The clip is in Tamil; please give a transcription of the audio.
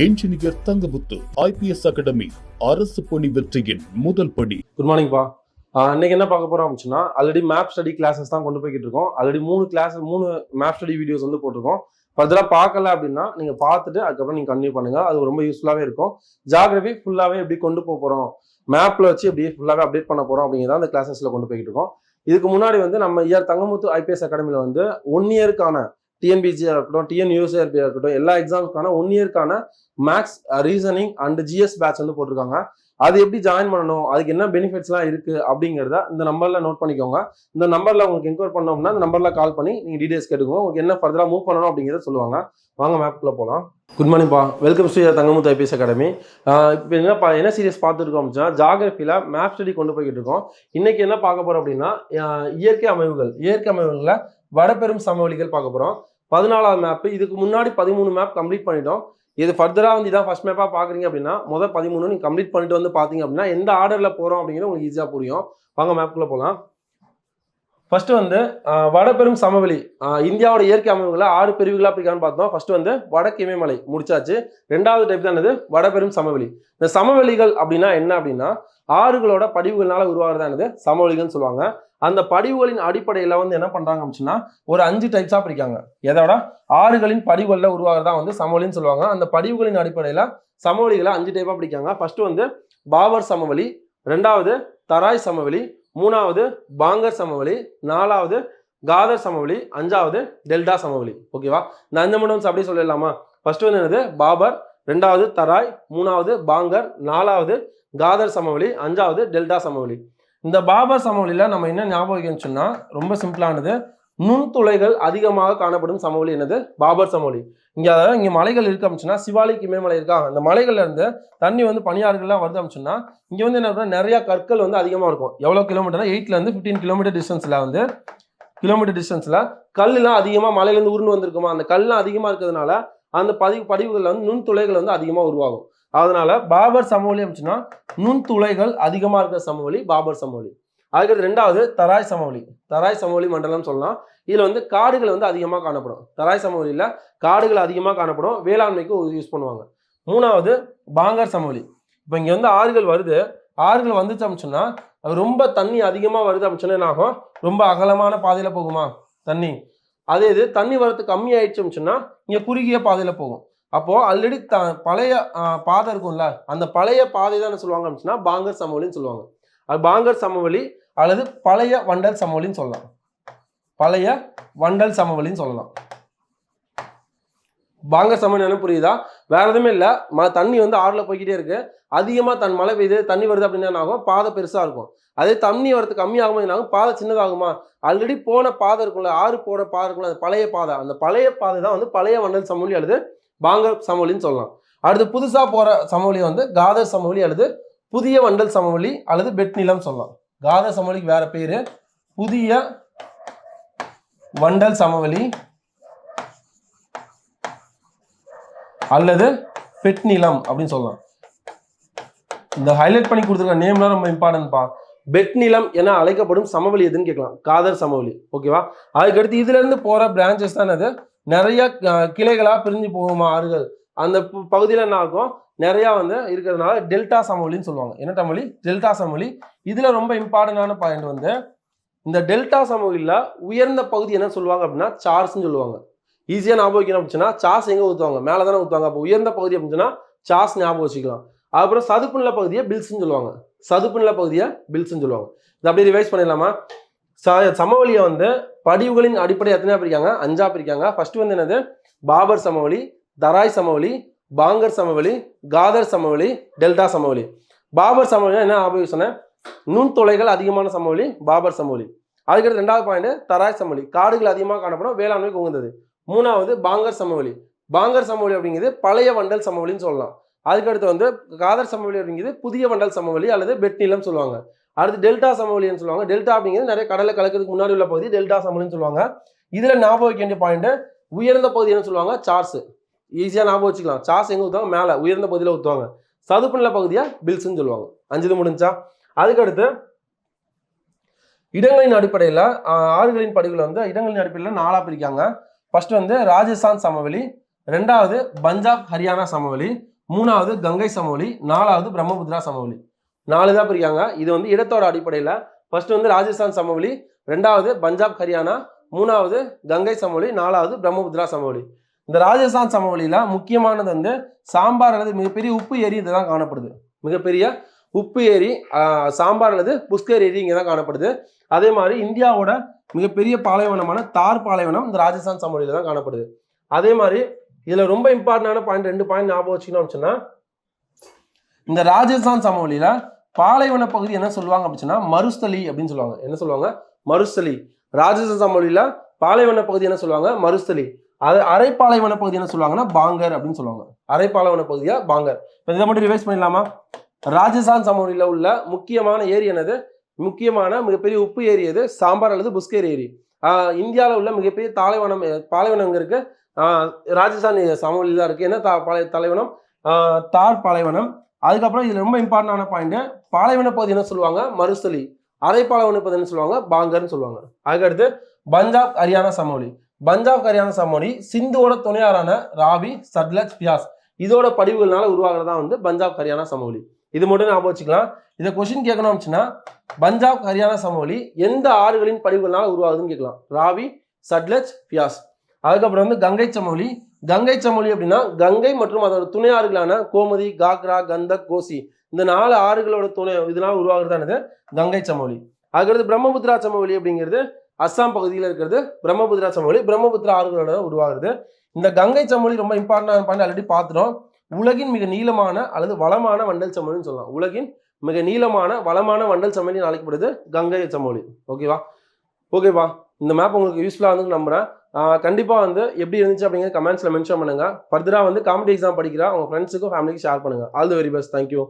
என்ஜினியர் தங்கமுத்து ஐபிஎஸ் அகாடமி அரசு பணி வெற்றியின் முதல் படி. குட் மார்னிங் பா. இன்னைக்கு என்ன பார்க்க போறோம் அப்படின்னா, ஆல்ரெடி மேப் ஸ்டடி கிளாஸஸ் தான் கொண்டு போய்கிட்டு இருக்கோம். ஆல்ரெடி மூணு மேப் ஸ்டடி வீடியோஸ் வந்து போட்டிருக்கோம். ஃபர்தரா பார்க்கல அப்படின்னா நீங்க பார்த்துட்டு அதுக்கப்புறம் நீங்க கண்டினியூ பண்ணுங்க. அது ரொம்ப யூஸ்ஃபுல்லாவே இருக்கும். ஜியாகிரபி ஃபுல்லாவே எப்படி கொண்டு போறோம், மேப்ல வச்சு எப்படி ஃபுல்லாவே அப்டேட் பண்ண போறோம் அப்படிங்கிறத அந்த கிளாஸஸ்ல கொண்டு போய்கிட்டு இருக்கோம். இதுக்கு முன்னாடி வந்து நம்ம தங்கமுத்து ஐபிஎஸ் அகாடமில வந்து 1 இயருக்கான டிஎன்பிசியா இருக்கட்டும், டிஎன்யூஎஸ்ஆர்பியா இருக்கட்டும், எல்லா எக்ஸாம்ஸ்க்கான 1 இயருக்கான maths, reasoning and GS batch வந்து போட்டிருக்காங்க. அது எப்படி ஜாயின் பண்ணணும், அதுக்கு என்ன பெனிஃபிட்ஸ்லாம் இருக்கு அப்படிங்கிறத இந்த நம்பர்ல நோட் பண்ணிக்கோங்க. இந்த நம்பர்ல உங்களுக்கு என்கொயர் பண்ணோம்னா இந்த நம்பர்ல கால் பண்ணி நீங்க டீடைல்ஸ் கேட்டுக்கோங்க. உங்களுக்கு என்ன ஃபர்தரா மூவ் பண்ணணும் அப்படிங்கிறத சொல்லுவாங்க. வாங்க மேப்குள்ள போகலாம். குட் மார்னிங் பா. Welcome to Thangamuthu IPS academy. இப்போ என்ன சீரியஸ் பார்த்துருக்கோம் அப்படின்னா, ஜியாகிரபியில மேப் ஸ்டடி கொண்டு போய்கிட்டு இருக்கோம். இன்னைக்கு என்ன பார்க்க போறோம் அப்படின்னா, இயற்கை அமைவுகள்ல வடபெரும் சமவெளிகள் பார்க்க போறோம். 14வது மேப். இதுக்கு முன்னாடி 13 மேப் கம்ப்ளீட் பண்ணிட்டோம். இது ஃபர்தரா வந்து இதான் ஃபர்ஸ்ட் மேப்பா பாக்குறீங்க அப்படின்னா, முதல் 13 நீங்க கம்ப்ளீட் பண்ணிட்டு வந்து பாத்தீங்க அப்படின்னா எந்த ஆர்டர்ல போறோம் அப்படிங்கிறது உங்களுக்கு ஈஸியா புரியும். வாங்க மேப்குள்ள போகலாம். ஃபர்ஸ்ட் வந்து வடபெரும் சமவெளி. இந்தியாவோட இயற்கை அமைவுகளை 6 பிரிவுகளா பிரிக்கான்னு பார்த்தோம். ஃபர்ஸ்ட் வந்து வடக்கு இமயமலை முடிச்சாச்சு. 2வது டைப் தான் இது வடபெரும் சமவெளி. இந்த சமவெளிகள் அப்படின்னா என்ன அப்படின்னா, ஆறுகளோட படிவுகள்னால உருவாகிறதானது சமவெளிகள்னு சொல்லுவாங்க. அந்த படிவுகளின் அடிப்படையில வந்து என்ன பண்றாங்க அப்படின்னா, ஒரு 5 டைப்ஸா பிரிக்காங்க. எதோட ஆறுகளின் படிவுகள்ல உருவாகிறதா வந்து சமவெளின்னு சொல்லுவாங்க. அந்த படிவுகளின் அடிப்படையில சமவெளிகளை 5 டைப்பா பிரிக்காங்க. ஃபர்ஸ்ட் வந்து பாபர் சமவெளி, 2வது தராய் சமவெளி, 3வது பாங்கர் சமவெளி, 4வது காதர் சமவெளி, 5வது டெல்டா சமவெளி. ஓகேவா? இந்த 5 மட்டும் அப்படியே சொல்லிடலாமா? ஃபர்ஸ்ட் வந்து என்னது பாபர், 2வது தராய், 3வது பாங்கர், 4வது காதர் சமவெளி, 5வது டெல்டா சமவெளி. இந்த பாபர் சமவெளியில நம்ம என்ன ஞாபகம் சொன்னா, ரொம்ப சிம்பிளானது. நுண்துளைகள் அதிகமாக காணப்படும் சமவெளி என்னது? பாபர் சமவெளி. இங்க மலைகள் இருக்கு அப்படின்னா, சிவாலிக் இமயமலை இருக்கா, அந்த மலைகள்ல இருந்து தண்ணி வந்து பனியாறுகள்லாம் வருது அப்படின்னா, இங்க வந்து என்ன நிறைய கற்கள் வந்து அதிகமா இருக்கும். எவ்வளவு கிலோமீட்டர்னா 8ல இருந்து 15 கிலோமீட்டர் டிஸ்டன்ஸ்ல கல்லாம் அதிகமா மலையில இருந்து உருண்டு வந்திருக்குமா, அந்த கல்லாம் அதிகமா இருக்கிறதுனால அந்த படிவுகள்ல வந்து நுண்துளைகள் வந்து அதிகமா உருவாகும். அதனால பாபர் சமவெளி அப்படின்னா நுண்துளைகள் அதிகமா இருக்கிற சமவெளி பாபர் சமவெளி. அதுக்கு 2வது தராய் சமவெளி மண்டலம் சொல்லலாம். இதுல வந்து காடுகள் வந்து அதிகமா காணப்படும். தராய் சமவெளியில காடுகள் அதிகமா காணப்படும், வேளாண்மைக்கு யூஸ் பண்ணுவாங்க. 3வது பாங்கர் சமவெளி. இப்ப இங்க வந்து ஆறுகள் வந்துச்சு அப்படின்னா, ரொம்ப தண்ணி அதிகமா வருது அப்படின்னா என்ன ஆகும்? ரொம்ப அகலமான பாதையில போகுமா தண்ணி. அதே இது தண்ணி வரத்து கம்மி ஆயிடுச்சு அப்படின்னா இங்க குறுகிய பாதையில போகும். அப்போ ஆல்ரெடி பழைய பாதை இருக்கும்ல, அந்த பழைய பாதை தான் என்ன சொல்லுவாங்க அப்படின்னா பாங்கர் சமவெளின்னு சொல்லுவாங்க. அது பாங்கர் சமவெளி அல்லது பழைய வண்டல் சமவெளின்னு சொல்லலாம். பாங்கர் சமவெளி என்ன புரியுதா? வேற எதுவுமே இல்லை. தண்ணி வந்து ஆறுல போய்கிட்டே இருக்கு, அதிகமா மழை பெய்யுது, தண்ணி வருது அப்படின்னா என்ன ஆகும்? பாதை பெருசா இருக்கும். அதே தண்ணி வரது கம்மியாகும் என்ன ஆகும்? பாதை சின்னதாகுமா? ஆல்ரெடி போன பாதை இருக்கும்ல, ஆறு போன பாதை இருக்கும்ல, அது பழைய பாதை. அந்த பழைய பாதை தான் வந்து பழைய வண்டல் சமவெளி அல்லது பாங்கர் சமவெளின்னு சொல்லலாம். அடுத்து புதுசா போற சமவெளி வந்து காதர் சமவெளி அல்லது புதிய வண்டல் சமவெளி அல்லது பெட் நிலம் சொல்லலாம். காதர் சமவெளிக்கு வேற பேரு புதிய வண்டல் சமவெளி அல்லது பெட் நிலம் அப்படின்னு சொல்லலாம். இந்த ஹைலைட் பண்ணி கொடுத்துருக்க நேம்லாம் ரொம்ப இம்பார்ட்டன்ட் பா. பெட் நிலம் என அழைக்கப்படும் சமவெளி எதுன்னு கேட்கலாம். காதர் சமவெளி. ஓகேவா? அதுக்கடுத்து இதுல இருந்து போற பிரான்ச்சஸ் தான் அது. நிறைய கிளைகளா பிரிஞ்சு போகுமா ஆறுகள், அந்த பகுதியில என்ன ஆகும்? நிறைய வந்து இருக்கிறதுனால டெல்டா சமவெளின்னு சொல்லுவாங்க. என்ன சமவெளி? டெல்டா சமவெளி. இதுல ரொம்ப இம்பார்ட்டன்டான பாயிண்ட் வந்து, இந்த டெல்டா சமவெளியில உயர்ந்த பகுதி என்ன சொல்லுவாங்க அப்படின்னா சார்ஸ்ன்னு சொல்லுவாங்க. ஈஸியா ஞாபகம் வைக்கணும் அப்படின்னா, சாஸ் எங்க ஊற்றுவாங்க? மேலதானே ஊற்றுவாங்க. அப்போ உயர்ந்த பகுதி அப்படின்னா சாஸ் ஞாபகம் வச்சுக்கலாம். அப்புறம் சதுப்புநில பகுதியை பில்ஸ்ன்னு சொல்லுவாங்க. இது அப்படியே ரிவைஸ் பண்ணிடலாமா? சமவெளியை வந்து படிவுகளின் அடிப்படை எத்தனையா பிரிக்காங்க? 5ஆ பிரிக்காங்க. ஃபர்ஸ்ட் வந்து என்னது? பாபர் சமவெளி, தராய் சமவெளி, பாங்கர் சமவெளி, காதர் சமவெளி, டெல்டா சமவெளி. பாபர் சமவெளி என்ன ஞாபகம் சொன்னேன்? நுண்துளைகள் அதிகமான சமவெளி பாபர் சமவெளி. அதுக்கடுத்து 2வது பாயிண்ட் தராய் சமவெளி, காடுகள் அதிகமாக காணப்படும், வேளாண்மைக்கு உகந்தது. 3வது பாங்கர் சமவெளி அப்படிங்கிறது பழைய வண்டல் சமவெளின்னு சொல்லலாம். அதுக்கடுத்து வந்து காதர் சமவெளி அப்படிங்கிறது புதிய வண்டல் சமவெளி அல்லது பெட் நிலம் சொல்லுவாங்க. அடுத்து டெல்டா சமவெளின்னு சொல்லுவாங்க. டெல்டா அப்படிங்கிறது நிறைய கடலை கலக்கிறதுக்கு முன்னாடி உள்ள பகுதி டெல்டா சமவெளின்னு சொல்லுவாங்க. இதுல ஞாபகம் வைக்க வேண்டிய பாயிண்ட், உயர்ந்த பகுதி என்ன சொல்லுவாங்க? சார்ஸ். ஈஸியா ஞாபகம் வச்சுக்கலாம். சார்ஸ் எங்க ஊற்றுவாங்க? மேல உயர்ந்த பகுதியில ஊற்றுவாங்க. சதுப்புநில பகுதியா பில்ஸ்ன்னு சொல்லுவாங்க. 5 முடிஞ்சா? அதுக்கடுத்து இடங்களின் அடிப்படையில் ஆறுகளின் படிவுகளை வந்து இடங்களின் அடிப்படையில் 4ஆ பிரிக்காங்க. ஃபர்ஸ்ட் வந்து ராஜஸ்தான் சமவெளி, ரெண்டாவது பஞ்சாப் ஹரியானா சமவெளி, மூணாவது கங்கை சமவெளி, நாலாவது பிரம்மபுத்திரா சமவெளி. 4 தான் பிரிக்காங்க. இது வந்து இடத்தோட அடிப்படையில் ஃபர்ஸ்ட் வந்து ராஜஸ்தான் சமவெளி, ரெண்டாவது பஞ்சாப் ஹரியானா, மூணாவது கங்கை சமவெளி, நாலாவது பிரம்மபுத்திரா சமவெளி. இந்த ராஜஸ்தான் சமவெளியில முக்கியமானது வந்து சாம்பார் அல்லது மிகப்பெரிய உப்பு ஏரி இதுதான் காணப்படுது. மிகப்பெரிய உப்பு ஏரி சாம்பார் அல்லது புஷ்கர் ஏரி இங்கே தான் காணப்படுது. அதே மாதிரி இந்தியாவோட மிகப்பெரிய பாலைவனமான தார் பாலைவனம் இந்த ராஜஸ்தான் சமவெளியில தான் காணப்படுது. அதே மாதிரி இதுல ரொம்ப இம்பார்ட்டன்டான பாயிண்ட் 2 பாயிண்ட் ஞாபகம் வச்சுக்கணும் சொன்னா, இந்த ராஜஸ்தான் சமவெளியில பாலைவன பகுதி என்ன சொல்லுவாங்க அப்படின்னா மருஸ்தலி அப்படின்னு சொல்லுவாங்க. என்ன சொல்லுவாங்க? மருஸ்தலி. ராஜஸ்தான் சமவெளியில பாலைவன பகுதி என்ன சொல்லுவாங்க? மருஸ்தலி. அது அரைப்பாலைவன பகுதி என்ன சொல்லுவாங்கன்னா பாங்கர் அப்படின்னு சொல்லுவாங்க. அரைப்பாலைவன பகுதியா பாங்கர். இதை மட்டும் ரிவைஸ் பண்ணிடலாமா? ராஜஸ்தான் சமவெளியில உள்ள முக்கியமான ஏரி என்னது? முக்கியமான மிகப்பெரிய உப்பு ஏரி எது? சாம்பார் அல்லது புஷ்கர் ஏரி. இந்தியாவில் உள்ள மிகப்பெரிய பாலைவனம் எங்க இருக்கு? ராஜஸ்தான் சமவெளியில தான் இருக்கு. என்ன தலைவனம்? தார் பாலைவனம். அதுக்கப்புறம் இதுல ரொம்ப இம்பார்ட்டன்டான பாயிண்ட், பாலைவன பகுதி என்ன சொல்லுவாங்க? மருஸ்தலி. அரைப்பாலைவன பகுதி என்ன சொல்லுவாங்க? பாங்கர்னு சொல்லுவாங்க. அதுக்கடுத்து பஞ்சாப் ஹரியானா சமவெளி. பஞ்சாப் ஹரியானா சமவெளி சிந்துவோட துணையாரான ராவி, சட்லஜ், பியாஸ் இதோட படிவுகள்னால உருவாகிறதா வந்து பஞ்சாப் ஹரியானா சமவெளி. இது மட்டும் ஞாபகம் வச்சுக்கலாம். இதை கொஸ்டின் கேட்கணும் அப்படின்னா, பஞ்சாப் ஹரியானா சமவெளி எந்த ஆறுகளின் படிவுகள்னால உருவாகுதுன்னு கேட்கலாம். ராவி, சட்லஜ், பியாஸ். அதுக்கப்புறம் வந்து கங்கை சமவெளி. கங்கை சமவெளி அப்படின்னா கங்கை மற்றும் அதோட துணை ஆறுகளான கோமதி, காக்ரா, கந்தக், கோசி இந்த 4 ஆறுகளோட துணை இதனால உருவாகுறதானது கங்கை சமவெளி. அதுக்கடுத்து பிரம்மபுத்திரா சமவெளி அப்படிங்கிறது அஸ்ஸாம் பகுதியில் இருக்கிறது. பிரம்மபுத்திரா சமவெளி பிரம்மபுத்திரா ஆறுகளோட உருவாகுது. இந்த கங்கை சமவெளி ரொம்ப இம்பார்ட்டன்டான பாயிண்ட் ஆல்ரெடி பார்த்துட்டோம். உலகின் மிக நீளமான அல்லது வளமான வண்டல் சமவெளின்னு சொல்லலாம். உலகின் மிக நீளமான வளமான வண்டல் சமவெளி அழைக்கப்படுது கங்கை சமவெளி. ஓகேவா? இந்த மேப் உங்களுக்கு யூஸ்ஃபுல்லாக வந்து நம்புறேன். கண்டிப்பாக வந்து எப்படி இருந்துச்சு அப்படிங்கிறது கமெண்ட்ஸில் மென்ஷன் பண்ணுங்க. ஃபர்தராக வந்து காம்படிட்டிவ் எக்ஸாம் படிக்கிற உங்கள் ஃப்ரெண்ட்ஸுக்கும் ஃபேமிலிக்கு ஷேர் பண்ணுங்க. All the very best. Thank you.